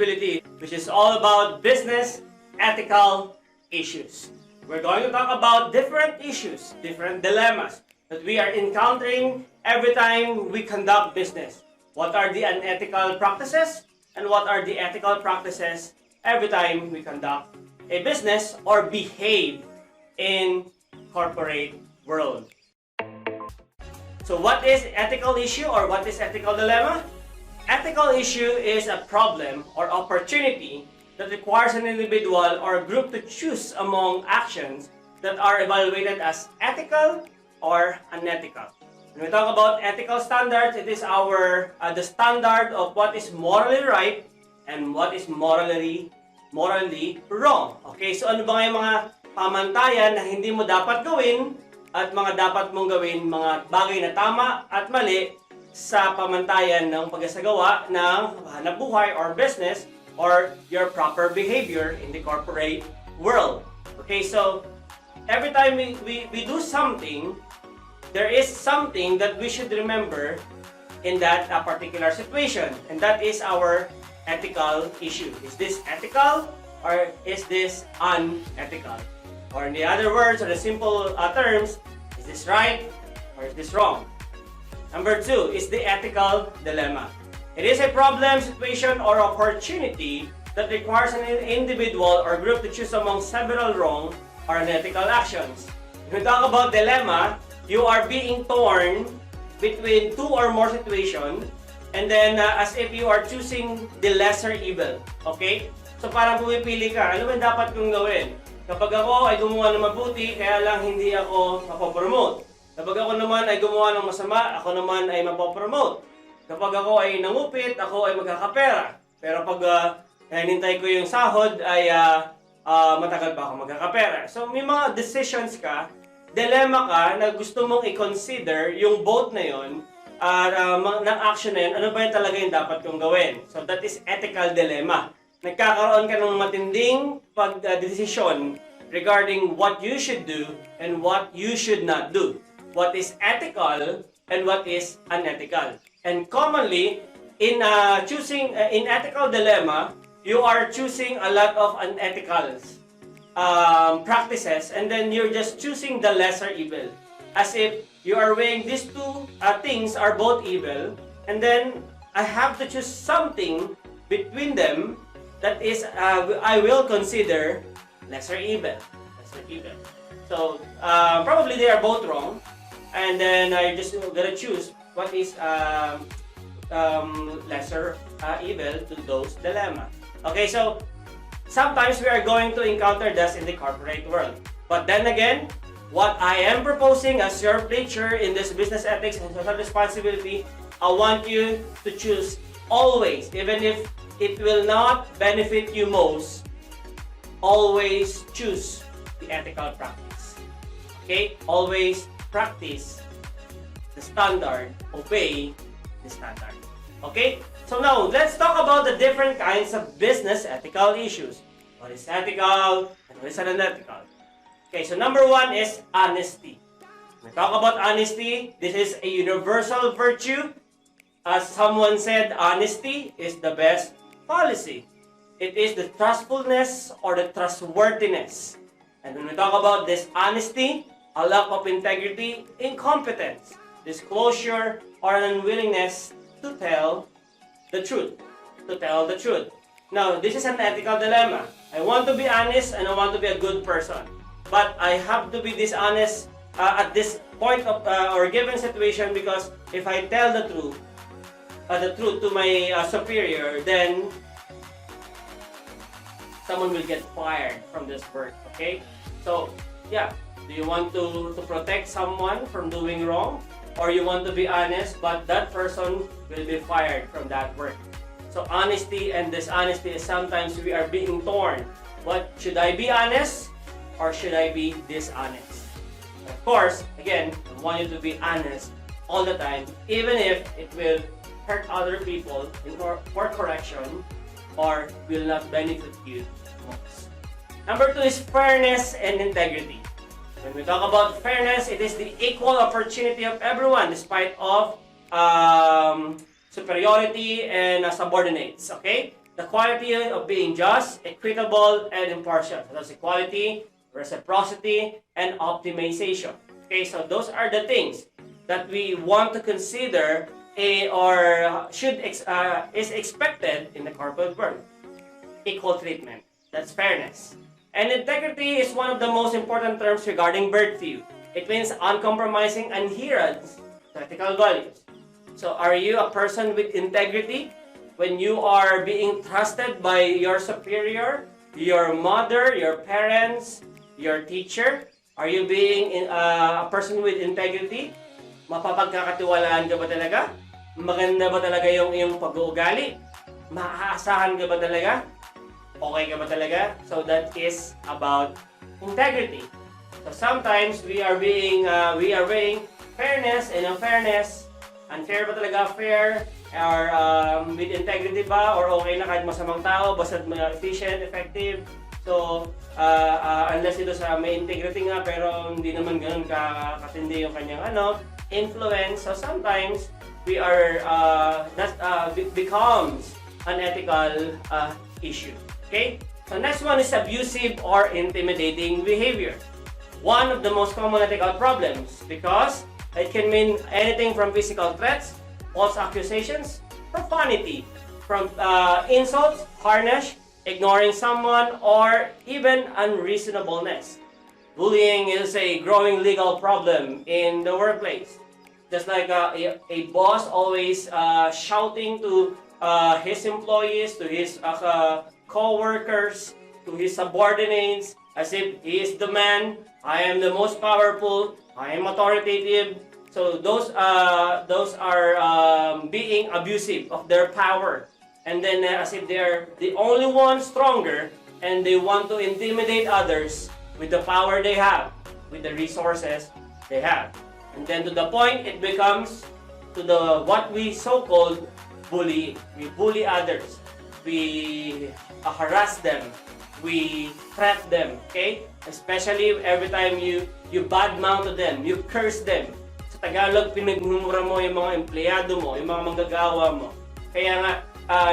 which is all about business ethical issues. We're going to talk about different issues, different dilemmas that we are encountering every time we conduct business. What are the unethical practices and what are the ethical practices every time we conduct a business or behave in corporate world. So what is ethical issue or what is ethical dilemma? Ethical issue is a problem or opportunity that requires an individual or a group to choose among actions that are evaluated as ethical or unethical. When we talk about ethical standards, it is the standard of what is morally right and what is morally wrong. Okay, so ano ba yung mga pamantayan na hindi mo dapat gawin at mga dapat mong gawin, mga bagay na tama at mali sa pamantayan ng pagsasagawa ng hanapbuhay or business or your proper behavior in the corporate world. Okay, so every time we do something, there is something that we should remember in that particular situation, and that is our ethical issue. Is this ethical or is this unethical? Or in the other words, or the simple terms, is this right or is this wrong? Number 2 is the ethical dilemma. It is a problem, situation, or opportunity that requires an individual or group to choose among several wrong or unethical actions. When we talk about dilemma, you are being torn between two or more situations, and then as if you are choosing the lesser evil. Okay? So parang pumipili ka, ano ba dapat kong gawin? Kapag ako ay gumawa ng mabuti, kaya lang hindi ako mapopromote. Kapag ako naman ay gumawa ng masama, ako naman ay mapopromote. Kapag ako ay nangupit, ako ay magkakapera. Pero pag hinintay ko yung sahod, ay matagal pa ako magkakapera. So may mga decisions ka, dilemma ka na gusto mong i-consider yung both na yun, ng action na yun, ano ba yung talaga yung dapat kong gawin? So that is ethical dilemma. Nagkakaroon ka ng matinding pagdesisyon regarding what you should do and what you should not do. What is ethical and what is unethical. And commonly, in choosing in ethical dilemma, you are choosing a lot of unethical practices, and then you're just choosing the lesser evil. As if you are weighing these two things are both evil, and then I have to choose something between them that is I will consider lesser evil. So probably they are both wrong, and then I just gotta choose what is lesser evil to those dilemma. Okay, so sometimes we are going to encounter this in the corporate world. But then again, what I am proposing as your preacher in this business ethics and social responsibility, I want you to choose always, even if it will not benefit you most, always choose the ethical practice. Okay? Always practice the standard, obey the standard. Okay? So now, let's talk about the different kinds of business ethical issues. What is ethical and what is unethical? Okay, so number 1 is honesty. When we talk about honesty, this is a universal virtue. As someone said, honesty is the best policy. It is the trustfulness or the trustworthiness. And when we talk about this honesty, a lack of integrity, incompetence, disclosure, or an unwillingness to tell the truth. Now, this is an ethical dilemma. I want to be honest and I want to be a good person. But I have to be dishonest at this point of or given situation, because if I tell the truth to my superior, then someone will get fired from this work. Okay? So, yeah. Do you want to protect someone from doing wrong? Or you want to be honest, but that person will be fired from that work? So honesty and dishonesty is sometimes we are being torn. What, should I be honest or should I be dishonest? Of course, again, I want you to be honest all the time, even if it will hurt other people for correction or will not benefit you most. Number 2 is fairness and integrity. When we talk about fairness, it is the equal opportunity of everyone despite of superiority and subordinates. Okay? the quality of being just, equitable, and impartial. So that's equality, reciprocity, and optimization. Okay, so those are the things that we want to consider is expected in the corporate world. Equal treatment. That's fairness. And integrity is one of the most important terms regarding worldview. It means uncompromising adherence to ethical values. So are you a person with integrity? When you are being trusted by your superior, your mother, your parents, your teacher, are you being a person with integrity? Mapapagkakatiwalaan ka ba talaga? Maganda ba talaga yung iyong pag-uugali? Maaasahan ka ba talaga? Okay ka ba talaga? So that is about integrity. So sometimes we are weighing fairness and unfairness. Unfair ba talaga? Fair? Or with integrity ba? Or okay na kahit masamang tao, basta efficient, effective? So, unless ito sa may integrity nga, pero hindi naman ganun katindi yung kanyang influence. So sometimes, becomes an ethical issue. Okay? So next one is abusive or intimidating behavior. One of the most common ethical problems because it can mean anything from physical threats, false accusations, profanity, from insults, harsh, ignoring someone, or even unreasonableness. Bullying is a growing legal problem in the workplace. Just like a boss always shouting to his employees, to his co-workers, to his subordinates, as if he is the man, I am the most powerful, I am authoritative. So those are being abusive of their power, and then as if they're the only one stronger, and they want to intimidate others with the power they have, with the resources they have, and then to the point it becomes to the what we so-called bullying. We bully others, we harass them, we threat them. Okay, especially every time you badmouth them, you curse them. Tagalog, pinagmumura mo yung mga empleyado mo, yung mga manggagawa mo. Kaya nga,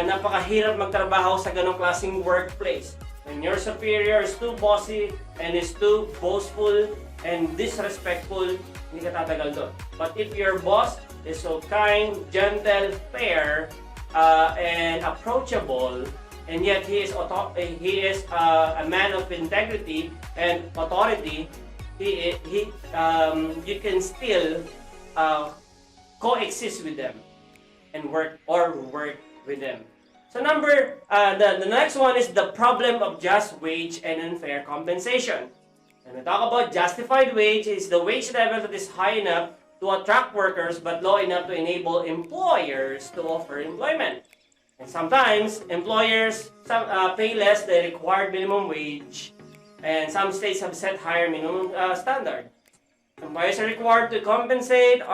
napakahirap magtrabaho sa ganong klaseng workplace. When your superior is too bossy and is too boastful and disrespectful, hindi ka tatagal doon. But if your boss is so kind, gentle, fair, and approachable, and yet he is a man of integrity and authority, you can still coexist with them and work with them. So the next one is the problem of just wage and unfair compensation. When we talk about justified wage, is the wage level that is high enough to attract workers but low enough to enable employers to offer employment. And sometimes employers pay less than required minimum wage. And some states have set higher minimum standard. Employers are required to compensate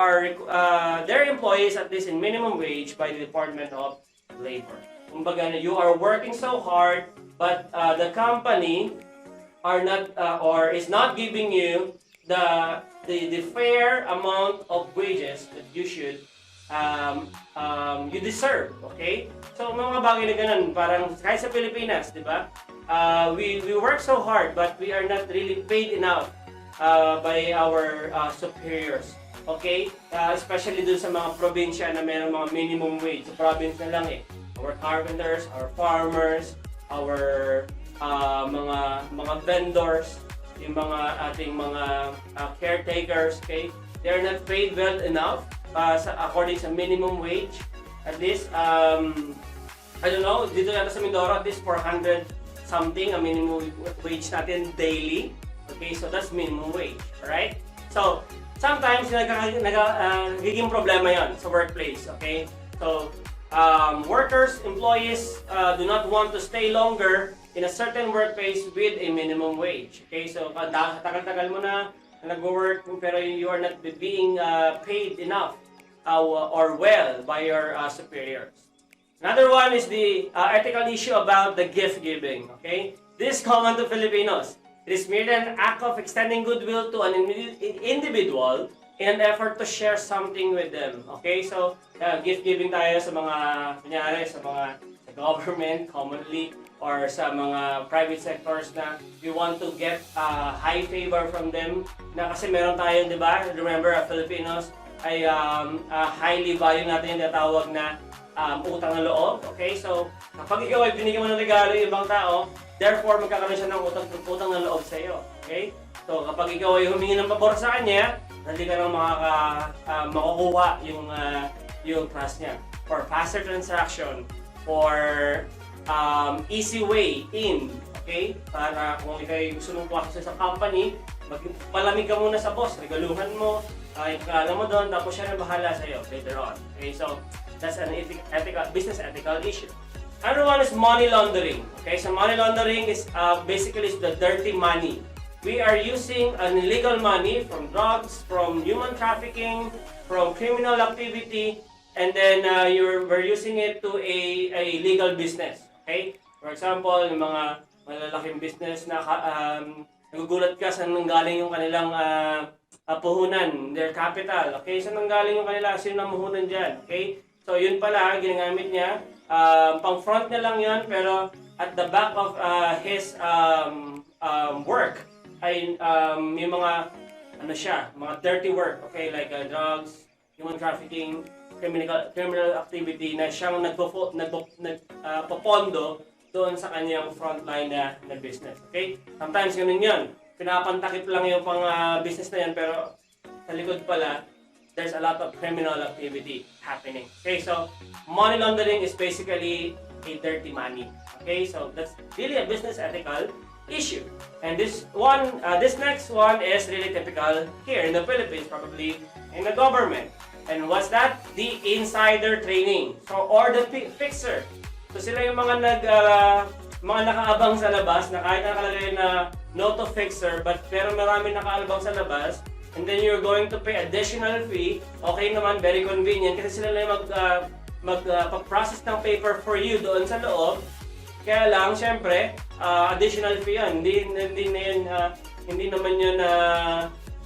their employees at least in minimum wage by the Department of Labor. Kumbaga, you are working so hard, but the company is not giving you the fair amount of wages that you deserve. Okay? So mga bagay na ganun, parang kahit sa Pilipinas, di ba? We work so hard, but we are not really paid enough by our superiors. Okay? Especially dun sa mga probinsya na mayroong mga minimum wage. Sa province na lang eh. Our carpenters, our farmers, our mga vendors, yung mga ating mga caretakers, okay? They are not paid well enough according sa minimum wage. At least, I don't know, dito yata sa Mindoro, at least 400 something ang minimum wage natin daily. Okay, so that's minimum wage, alright? So, sometimes nagiging problema yon sa workplace, okay? So, workers, employees do not want to stay longer in a certain workplace with a minimum wage. Okay, so tagal-tagal mo na nag-work pero you are not being paid enough or well by your superiors. Another one is the ethical issue about the gift giving. Okay, this is common to Filipinos. It is merely an act of extending goodwill to an individual in an effort to share something with them. Okay, so gift giving tayo sa mga kunyari sa mga sa government commonly or sa mga private sectors na we want to get high favor from them na kasi meron tayo, di ba? Remember, Filipinos ay highly value natin yung tatawag na utang na loob. Okay? So, kapag ikaw ay binigyan mo ng regalo yung ibang tao, therefore magkakaroon siya ng utang na loob sa iyo. Okay? So, kapag ikaw ay humingi ng pabor sa kanya, hindi ka nang makukuha yung trust niya. For faster transaction, for easy way in, okay? Para kung ikaw gusto mong pumasok sa company, malamig ka muna sa boss, regaluhan mo, ikakala mo doon, tapos siya na bahala sa iyo later on. Okay, so that's an business ethical issue. Another one is money laundering. Okay, so money laundering is basically the dirty money. We are using an illegal money from drugs, from human trafficking, from criminal activity, and then we're using it to a legal business. Okay? For example, yung mga malalaking business na nagugulat ka saan nanggaling yung kanilang puhunan, their capital. Okay? Saan nanggaling yung kanila, sino namuhunan dyan? Okay? So yun pala, ginagamit niya. Pang front niya lang yun, pero at the back of his work, ay yung mga mga dirty work, okay, like drugs, human trafficking, criminal activity na siyang nagpopondo doon sa kanyang frontline na business, okay? Sometimes ganun yun. Pinapantakip lang yung pang business na yan, pero sa likod pala, there's a lot of criminal activity happening. Okay, so money laundering is basically a dirty money. Okay, so that's really a business ethical issue. And this next one is really typical here in the Philippines, probably in the government. And what's that? The insider trading. So, or the fixer. So, sila yung mga nakaabang sa labas na kahit nakalagay na no to fixer, pero marami nakaalabang sa labas, and then you're going to pay additional fee. Okay naman, very convenient kasi sila na yung mag-process ng paper for you doon sa loob. Kaya lang, syempre, additional fee yan. Hindi naman yun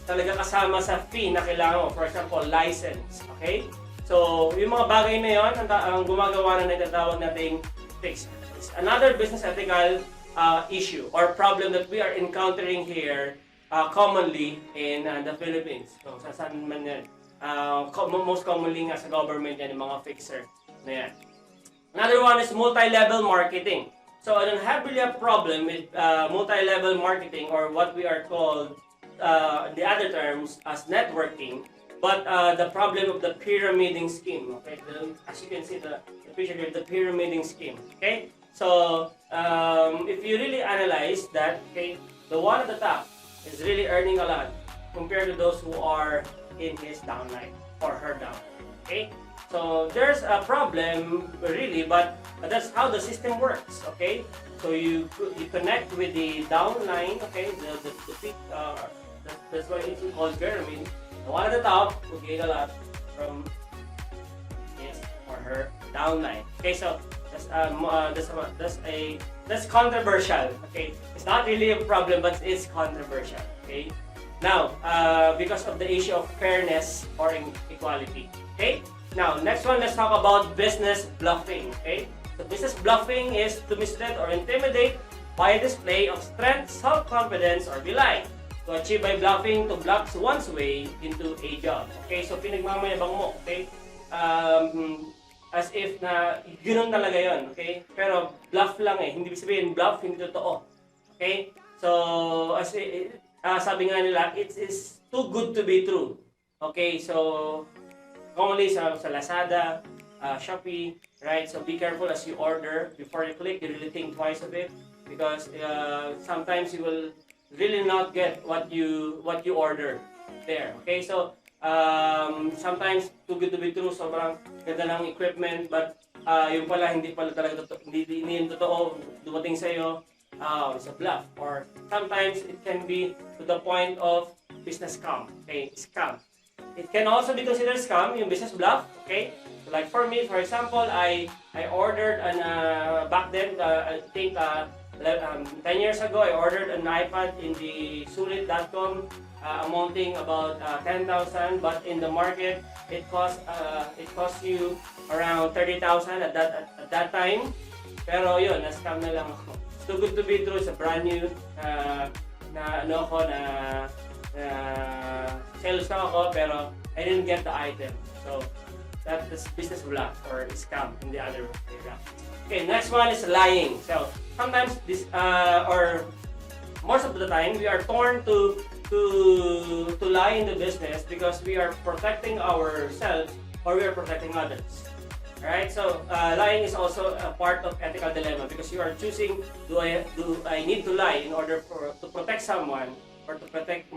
talaga kasama sa fee na kailangan mo. For example, license. Okay? So, yung mga bagay na yun, ang gumagawa na natatawag nating fixer. It's another business ethical issue or problem that we are encountering here commonly in the Philippines. So, saan man yan. Most commonly nga sa government yan, yung mga fixer na yan. Another one is multi-level marketing. So I don't have really a problem with multi-level marketing or what we are called the other terms as networking, but the problem of the pyramiding scheme. Okay, as you can see the picture here, the pyramiding scheme. Okay, so if you really analyze that, okay, the one at the top is really earning a lot compared to those who are in his downline or her downline. Okay. So there's a problem really, but that's how the system works. Okay, so you connect with the downline. Okay, the peak. That's why it's called pyramid. The one at the top will gain a lot from his or her downline. Okay, so that's controversial. Okay, it's not really a problem, but it's controversial. Okay, now because of the issue of fairness or equality. Okay. Now, next one, let's talk about business bluffing. Okay? So, business bluffing is to mislead or intimidate by a display of strength, self-confidence, or belief. To achieve by bluffing to block one's way into a job. Okay? So, pinagmamayabang mo. Okay? As if na ganoon talaga yon. Okay? Pero bluff lang eh. Hindi sabihin bluff, hindi totoo. Okay? So, sabi nga nila, it is too good to be true. Okay? So, commonly sa Lazada, Shopee, right? So be careful as you order. Before you click, you really think twice of it because sometimes you will really not get what you order there. Okay, so sometimes too good to be true. Sobrang ganda ng equipment, but yung pala hindi pala talaga hindi yung totoo dumating sa iyo. It's a bluff, or sometimes it can be to the point of business scam. Okay, scam. It can also be considered scam, yung business bluff, okay? So like for me, for example, I ordered back then, I think 10 years ago, I ordered an iPad in the sulit.com amounting about 10,000, but in the market, it cost you around 30,000 at that time. Pero yun, na-scam na lang ako. Too good to be true, it's a brand new na sales lang ako, pero I didn't get the item. So, that is business bluff or scam in the other way around. Okay, next one is lying. So, sometimes this, or most of the time, we are torn to lie in the business because we are protecting ourselves or we are protecting others. Alright, so lying is also a part of ethical dilemma because you are choosing, do I need to lie in order to protect someone or to protect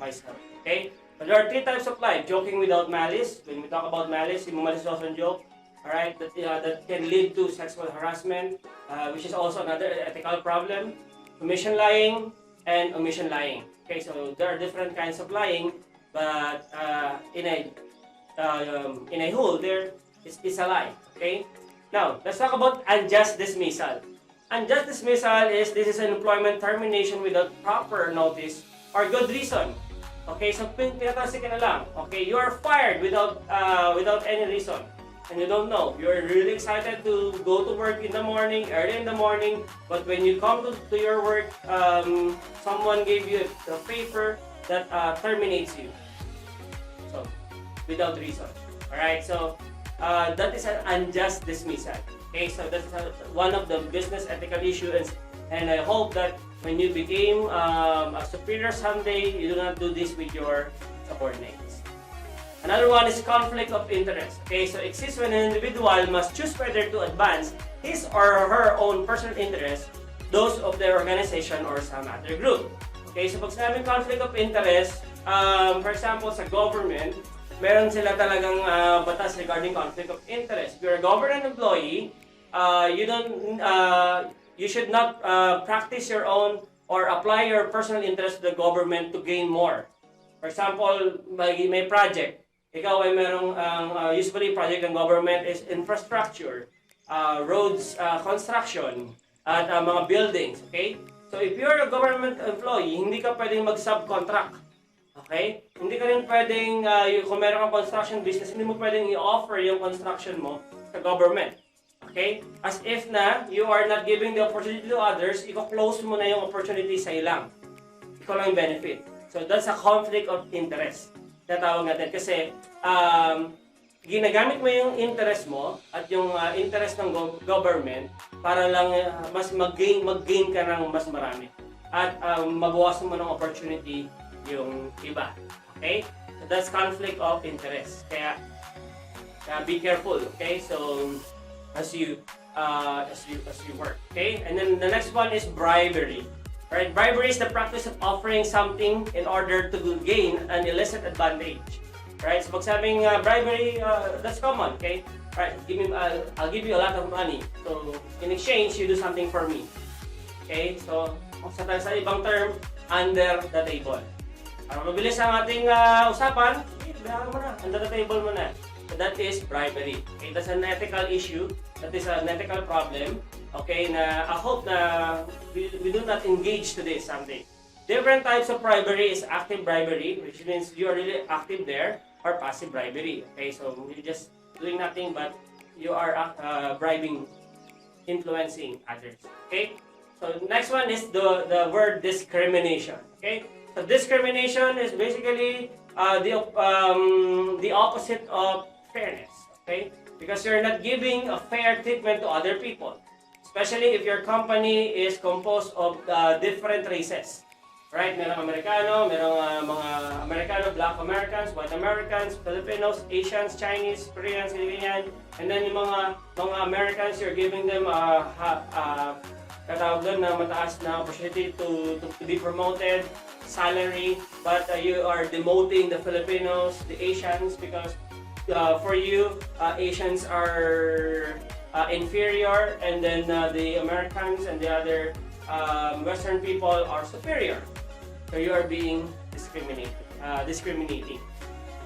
myself? Okay, but there are three types of lie: joking without malice. When we talk about malice, yung malicioso joke, alright, that can lead to sexual harassment, which is also another ethical problem. Commission lying and omission lying. Okay, so there are different kinds of lying, but in a whole, there is a lie. Okay, now let's talk about unjust dismissal. Unjust dismissal is an employment termination without proper notice or good reason. Okay, so pinatalsik ka na lang. Okay, you are fired without any reason. And you don't know. You're really excited to go to work in the morning, early in the morning, but when you come to your work, someone gave you a paper that terminates you. So, without reason. Alright, so that is an unjust dismissal. Okay, so that's one of the business ethical issues, and I hope that when you became a superior someday, you do not do this with your subordinates. Another one is conflict of interest. Okay, so exists when an individual must choose whether to advance his or her own personal interest, those of their organization or some other group. Okay, so pag sinabing conflict of interest, for example, sa government, meron sila talagang batas regarding conflict of interest. If you're a government employee, you should not practice your own or apply your personal interest to the government to gain more. For example, may project. Ikaw ay merong, usually project ng government is infrastructure, roads construction, at mga buildings, okay? So if you're a government employee, hindi ka pwedeng mag-subcontract, okay? Hindi ka rin pwedeng, kung meron kang construction business, hindi mo pwedeng i-offer yung construction mo sa government, okay? As if na you are not giving the opportunity to others, i-close mo na yung opportunity sa ilang. Ikaw lang yung benefit. So that's a conflict of interest. Tatawag natin kasi ginagamit mo yung interest mo at yung interest ng government para lang mas mag-gain ka ng mas marami at mabawasan mo ng opportunity yung iba. Okay? So that's conflict of interest. Kaya be careful, okay? So as you work, okay? And then the next one is bribery. Right? Bribery is the practice of offering something in order to gain an illicit advantage. Right? So pag sabing bribery, that's common, okay? Right? I'll give you a lot of money. So in exchange, you do something for me. Okay? So sa ibang term, under the table. Para mabilis ang ating usapan, bayaran mo na, under the table mo na. So that is bribery. Okay? That's an ethical issue. That is an ethical problem. Okay, na I hope na we do not engage to this someday. Different types of bribery is active bribery, which means you are really active there, or passive bribery. Okay, so you're just doing nothing but you are bribing, influencing others. Okay, so next one is the word discrimination. Okay, so discrimination is basically the opposite of fairness. Okay, because you're not giving a fair treatment to other people. Especially if your company is composed of different races. Right? Merong Amerikano, merong mga Amerikano, Black Americans, White Americans, Filipinos, Asians, Chinese, Koreans, ganyan. And then yung mga Americans, you're giving them katawag doon na mataas na opportunity to be promoted, salary, but you are demoting the Filipinos, the Asians, because for you, Asians are inferior, and then the Americans and the other Western people are superior. So you are being discriminating.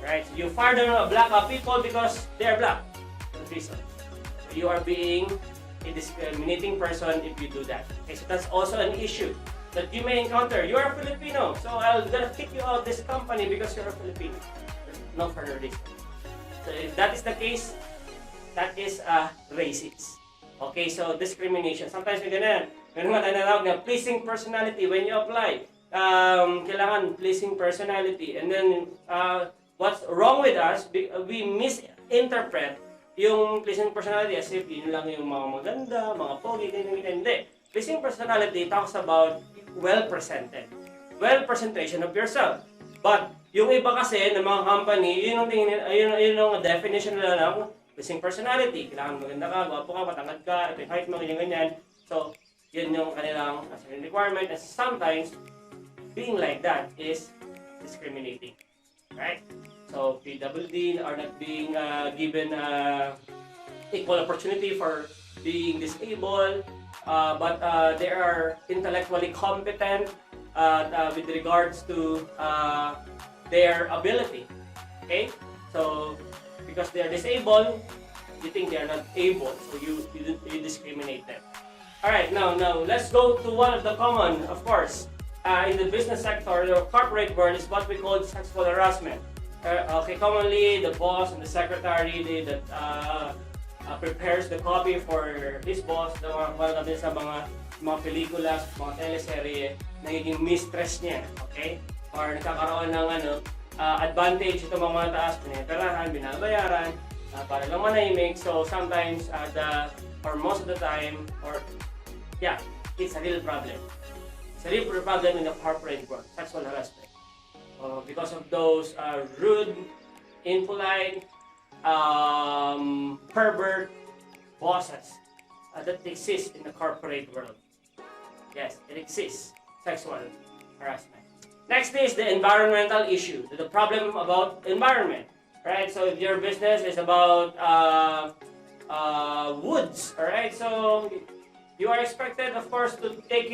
Right? You fire the black people because they are black. That's the reason. So you are being a discriminating person if you do that. Okay, so that's also an issue that you may encounter. You are Filipino, so I'm gonna kick you out of this company because you're a Filipino. There's no further reason. So if that is the case, that is racist. Okay, so discrimination. Sometimes may ganun. Ganun nga tinatawag na pleasing personality when you apply. Kailangan pleasing personality. And then, what's wrong with us, we misinterpret yung pleasing personality as if yun lang yung mga maganda, mga pogi, ganyan. Hindi. Pleasing personality talks about well-presented. Well-presentation of yourself. But, yung iba kasi ng mga company, yun yung definition nila ng pleasing personality. Kailangan maganda ka, gwapo ka, matangad ka, ito yung height mo, ganyan. So, yun yung kanilang requirement. And sometimes, being like that is discriminating. Right? So, PWD are not being given equal opportunity for being disabled, but they are intellectually competent with regards to their ability. Okay? So, because they are disabled, you think they are not able, so you discriminate them. Alright, now let's go to one of the common, of course, in the business sector, the corporate world, is what we call sexual harassment. Okay, commonly the boss and the secretary that prepares the copy for his boss, one natin sa mga pelikula, mga teleserye, nagiging mistress niya, okay? Or nagkakaroon ng advantage itong mga taas, pinaperahan, binabayaran, para lang manahimik. So sometimes, or most of the time, it's a real problem. It's a real problem in the corporate world, sexual harassment. Because of those rude, impolite, pervert bosses that exist in the corporate world. Yes, it exists, sexual harassment. Next is the environmental issue, the problem about environment, right? So if your business is about woods, all right? So you are expected, of course, to take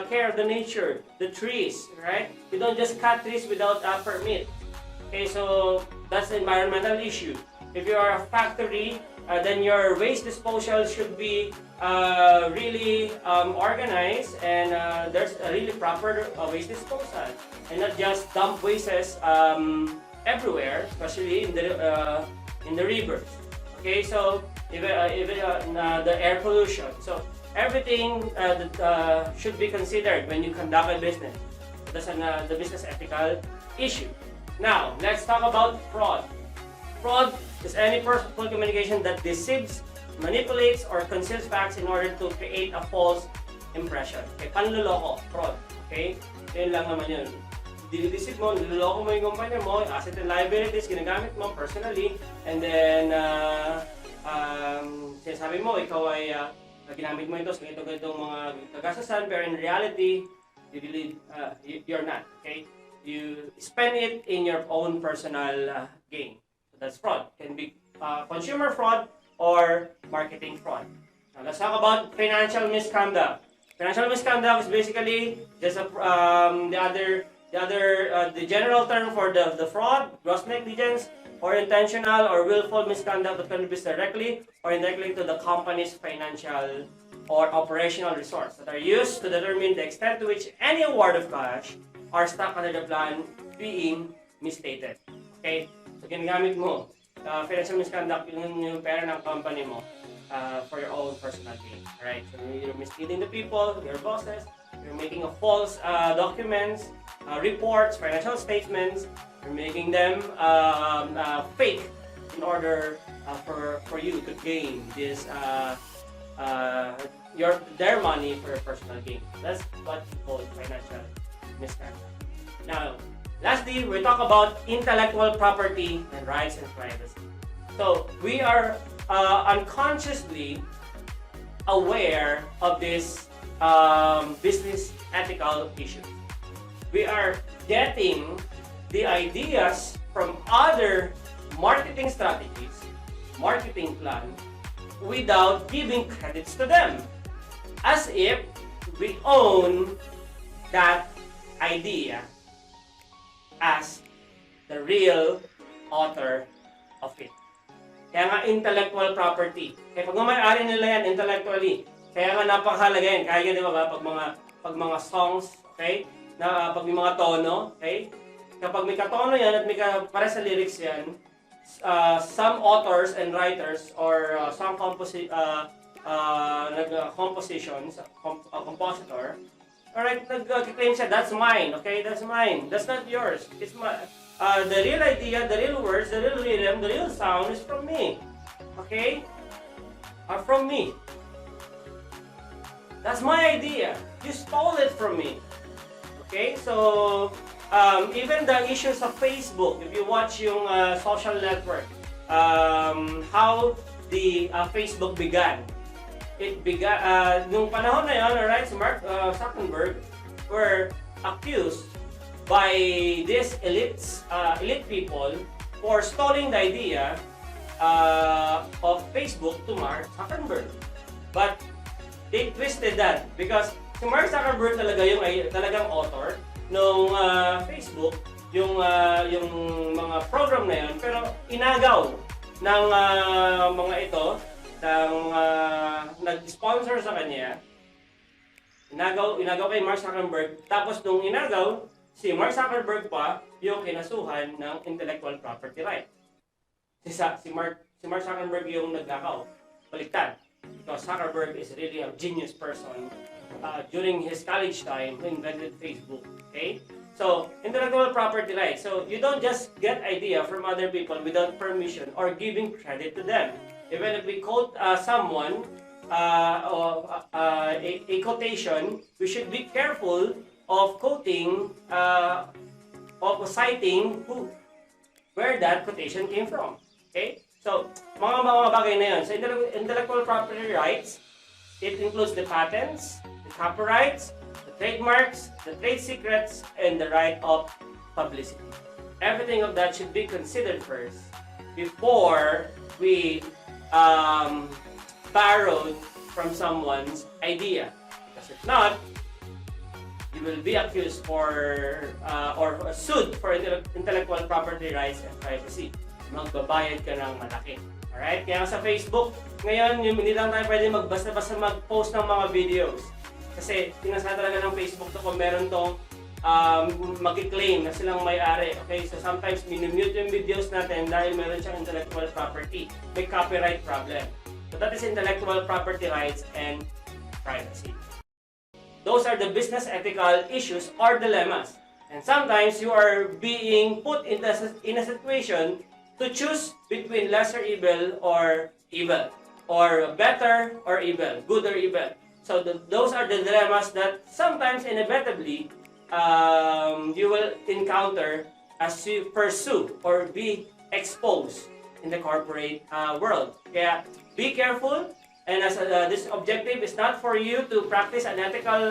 care of the nature, the trees, right? You don't just cut trees without a permit. Okay, so that's the environmental issue. If you are a factory, then your waste disposal should be really organized, and there's a really proper waste disposal, and not just dump wastes everywhere, especially in the rivers. Okay, so even the air pollution. So everything that should be considered when you conduct a business. That's the business ethical issue. Now, let's talk about fraud. Fraud is any purposeful communication that deceives, manipulates, or conceals facts in order to create a false impression. Okay, panloloko, fraud. Okay? Yun lang naman yun. Dinideceive mo, niloloko mo yung kumpanya mo, asset and liabilities, ginagamit mo personally, and then sinasabi mo, ikaw ay ginamit mo ito sa ganitong mga kagasasan, pero in reality, you're not. Okay? You spend it in your own personal gain. So that's fraud. It can be consumer fraud or marketing fraud. Now let's talk about financial misconduct. Financial misconduct is basically just the general term for the fraud, gross negligence, or intentional or willful misconduct that contributes directly or indirectly to the company's financial or operational resource that are used to determine the extent to which any award of cash or stock under the plan being misstated. Okay? So, ginagamit mo. Financial misconduct, yung pera ng company mo for your own personal gain. Alright? So, you're misleading the people, your bosses, you're making a false documents, reports, financial statements, you're making them fake in order for you to gain this their money for your personal gain. That's what we call financial misconduct. Now, lastly, we talk about intellectual property and rights and privacy. So, we are unconsciously aware of this business ethical issues. We are getting the ideas from other marketing strategies, marketing plan, without giving credits to them. As if we own that idea as the real author of it. Kaya nga intellectual property. Kaya pag may-ari nila yan intellectually, kaya nga napakahalaga yan. Kaya di ba pag mga songs, okay? Na pag may mga tono, okay? Kapag may katono yan at may para sa lyrics yan, some authors and writers or nag-compositions, compositor, alright, nag-claim siya, that's mine, okay, that's mine, that's not yours, it's my, the real idea, the real words, the real rhythm, the real sound is from me, okay, are from me. That's my idea, you stole it from me, okay, so, even the issues of Facebook, if you watch yung social network, how the Facebook began. It began, nung panahon na yun, alright, si Mark Zuckerberg were accused by these elite people for stealing the idea of Facebook to Mark Zuckerberg. But they twisted that because si Mark Zuckerberg talaga yung talagang author nung Facebook, yung mga program na yun, pero inagaw ng mga ito ng nag-sponsor sa kanya, inagaw kay Mark Zuckerberg, tapos nung inagaw, si Mark Zuckerberg pa yung kinasuhan ng intellectual property right. Si Mark Zuckerberg yung nagnakaw, baliktad. Because Zuckerberg is really a genius person during his college time who invented Facebook, okay? So, intellectual property rights. So, you don't just get idea from other people without permission or giving credit to them. Even if we quote someone, a quotation, we should be careful of quoting, of citing where that quotation came from. Okay? So, mga bagay na yun. So, intellectual property rights, it includes the patents, the copyrights, the trademarks, the trade secrets, and the right of publicity. Everything of that should be considered first before we borrowed from someone's idea. Because if not, you will be accused for or sued for intellectual property rights and privacy. Magbabayad ka ng malaki. Alright? Kaya sa Facebook, ngayon, hindi lang tayo pwede basta mag-post ng mga videos. Kasi tinasa talaga ng Facebook to kung meron tong mag-claim na silang may-ari. Okay? So sometimes minumute yung videos natin dahil meron siyang intellectual property. May copyright problem. So that is intellectual property rights and privacy. Those are the business ethical issues or dilemmas. And sometimes you are being put in a situation to choose between lesser evil or evil, or better or evil, good or evil. So those are the dilemmas that sometimes inevitably you will encounter as you pursue or be exposed in the corporate world. Kaya be careful, and as this objective is not for you to practice unethical,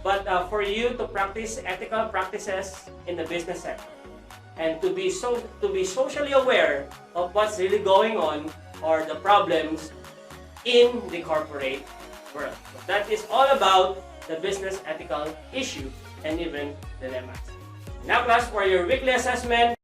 but for you to practice ethical practices in the business sector, and to be socially aware of what's really going on or the problems in the corporate world. So that is all about the business ethical issue and even dilemmas. Now, class, for your weekly assessment.